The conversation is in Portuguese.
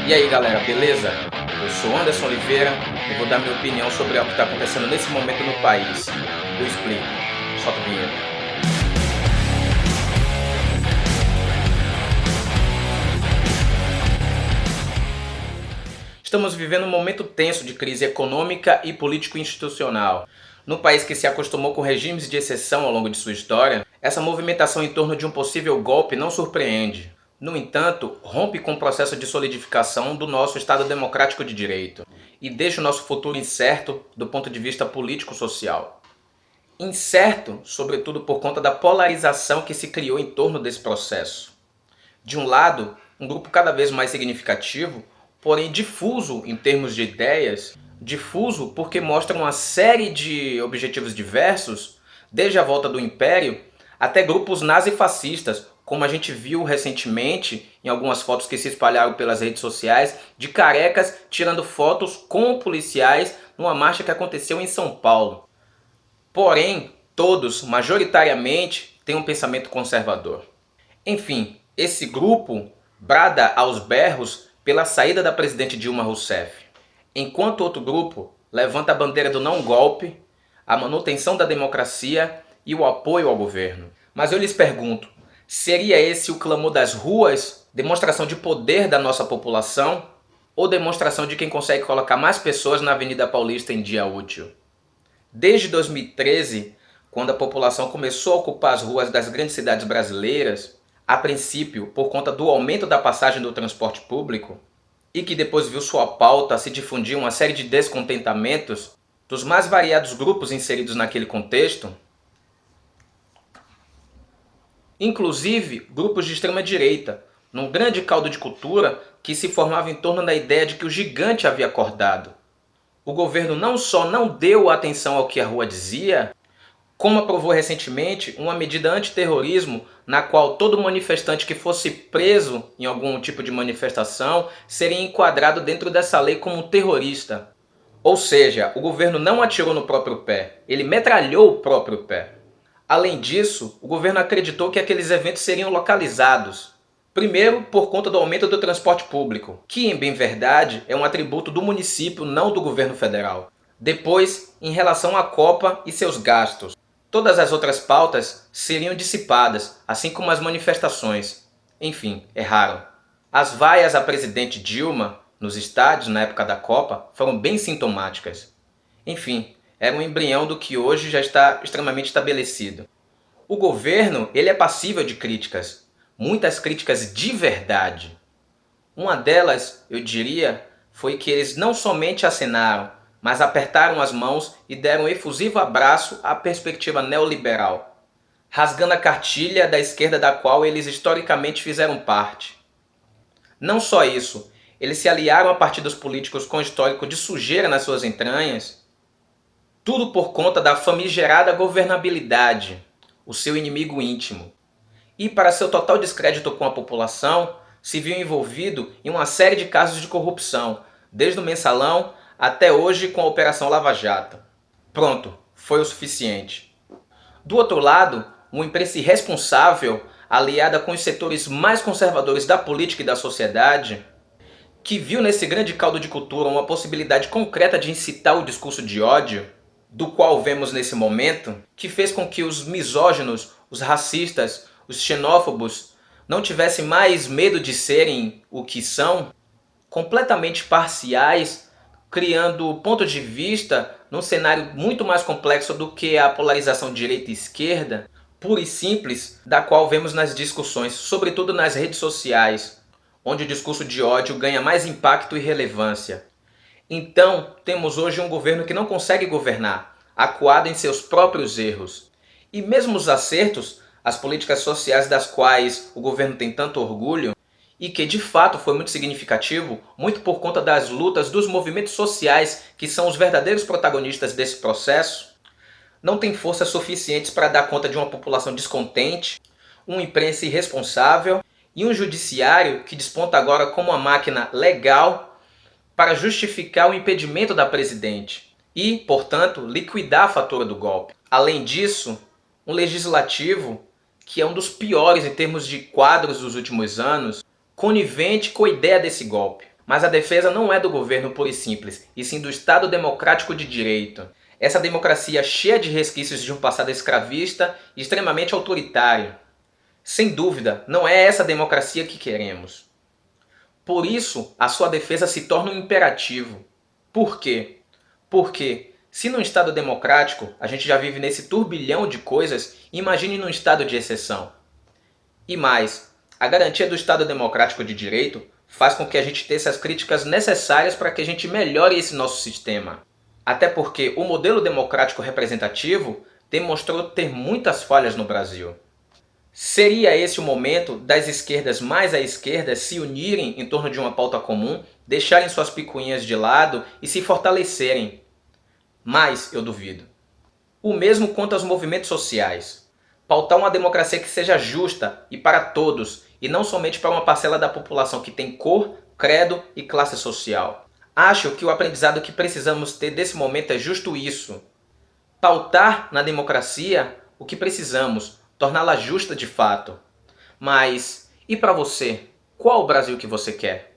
E aí galera, beleza? Eu sou Anderson Oliveira e vou dar minha opinião sobre o que está acontecendo nesse momento no país. Eu explico. Solta a vinheta. Estamos vivendo um momento tenso de crise econômica e político-institucional. No país que se acostumou com regimes de exceção ao longo de sua história, essa movimentação em torno de um possível golpe não surpreende. No entanto, rompe com o processo de solidificação do nosso Estado democrático de direito e deixa o nosso futuro incerto do ponto de vista político-social. Incerto, sobretudo por conta da polarização que se criou em torno desse processo. De um lado, um grupo cada vez mais significativo, porém difuso em termos de ideias, difuso porque mostra uma série de objetivos diversos, desde a volta do Império até grupos nazifascistas, como a gente viu recentemente em algumas fotos que se espalharam pelas redes sociais, de carecas tirando fotos com policiais numa marcha que aconteceu em São Paulo. Porém, todos, majoritariamente, têm um pensamento conservador. Enfim, esse grupo brada aos berros pela saída da presidente Dilma Rousseff, enquanto outro grupo levanta a bandeira do não golpe, a manutenção da democracia e o apoio ao governo. Mas eu lhes pergunto, seria esse o clamor das ruas, demonstração de poder da nossa população, ou demonstração de quem consegue colocar mais pessoas na Avenida Paulista em dia útil? Desde 2013, quando a população começou a ocupar as ruas das grandes cidades brasileiras, a princípio por conta do aumento da passagem do transporte público, e que depois viu sua pauta se difundir uma série de descontentamentos dos mais variados grupos inseridos naquele contexto, inclusive grupos de extrema direita, num grande caldo de cultura que se formava em torno da ideia de que o gigante havia acordado. O governo não só não deu atenção ao que a rua dizia, como aprovou recentemente uma medida antiterrorismo na qual todo manifestante que fosse preso em algum tipo de manifestação seria enquadrado dentro dessa lei como um terrorista. Ou seja, o governo não atirou no próprio pé, ele metralhou o próprio pé. Além disso, o governo acreditou que aqueles eventos seriam localizados. Primeiro, por conta do aumento do transporte público, que, em bem verdade, é um atributo do município, não do governo federal. Depois, em relação à Copa e seus gastos. Todas as outras pautas seriam dissipadas, assim como as manifestações. Enfim, erraram. As vaias à presidente Dilma, nos estádios na época da Copa, foram bem sintomáticas. Enfim, era um embrião do que hoje já está extremamente estabelecido. O governo, ele é passível de críticas. Muitas críticas de verdade. Uma delas, eu diria, foi que eles não somente acenaram, mas apertaram as mãos e deram um efusivo abraço à perspectiva neoliberal, rasgando a cartilha da esquerda da qual eles historicamente fizeram parte. Não só isso, eles se aliaram a partidos políticos com histórico de sujeira nas suas entranhas, tudo por conta da famigerada governabilidade, o seu inimigo íntimo. E, para seu total descrédito com a população, se viu envolvido em uma série de casos de corrupção, desde o Mensalão até hoje com a Operação Lava Jato. Pronto, foi o suficiente. Do outro lado, uma imprensa irresponsável, aliada com os setores mais conservadores da política e da sociedade, que viu nesse grande caldo de cultura uma possibilidade concreta de incitar o discurso de ódio, do qual vemos nesse momento, que fez com que os misóginos, os racistas, os xenófobos não tivessem mais medo de serem o que são, completamente parciais, criando ponto de vista num cenário muito mais complexo do que a polarização direita e esquerda, pura e simples, da qual vemos nas discussões, sobretudo nas redes sociais, onde o discurso de ódio ganha mais impacto e relevância. Então, temos hoje um governo que não consegue governar, acuado em seus próprios erros. E mesmo os acertos, as políticas sociais das quais o governo tem tanto orgulho, e que de fato foi muito significativo, muito por conta das lutas dos movimentos sociais que são os verdadeiros protagonistas desse processo, não tem forças suficientes para dar conta de uma população descontente, uma imprensa irresponsável e um judiciário que desponta agora como uma máquina legal para justificar o impedimento da presidente e, portanto, liquidar a fatura do golpe. Além disso, um legislativo que é um dos piores em termos de quadros dos últimos anos, conivente com a ideia desse golpe. Mas a defesa não é do governo puro e simples, e sim do Estado democrático de direito. Essa democracia cheia de resquícios de um passado escravista e extremamente autoritário. Sem dúvida, não é essa democracia que queremos. Por isso, a sua defesa se torna um imperativo. Por quê? Porque, se num Estado democrático a gente já vive nesse turbilhão de coisas, imagine num Estado de exceção. E mais, a garantia do Estado democrático de direito faz com que a gente tenha as críticas necessárias para que a gente melhore esse nosso sistema. Até porque o modelo democrático representativo demonstrou ter muitas falhas no Brasil. Seria esse o momento das esquerdas mais à esquerda se unirem em torno de uma pauta comum, deixarem suas picuinhas de lado e se fortalecerem? Mas eu duvido. O mesmo quanto aos movimentos sociais. Pautar uma democracia que seja justa e para todos, e não somente para uma parcela da população que tem cor, credo e classe social. Acho que o aprendizado que precisamos ter desse momento é justo isso. Pautar na democracia o que precisamos, torná-la justa de fato. Mas, e para você? Qual o Brasil que você quer?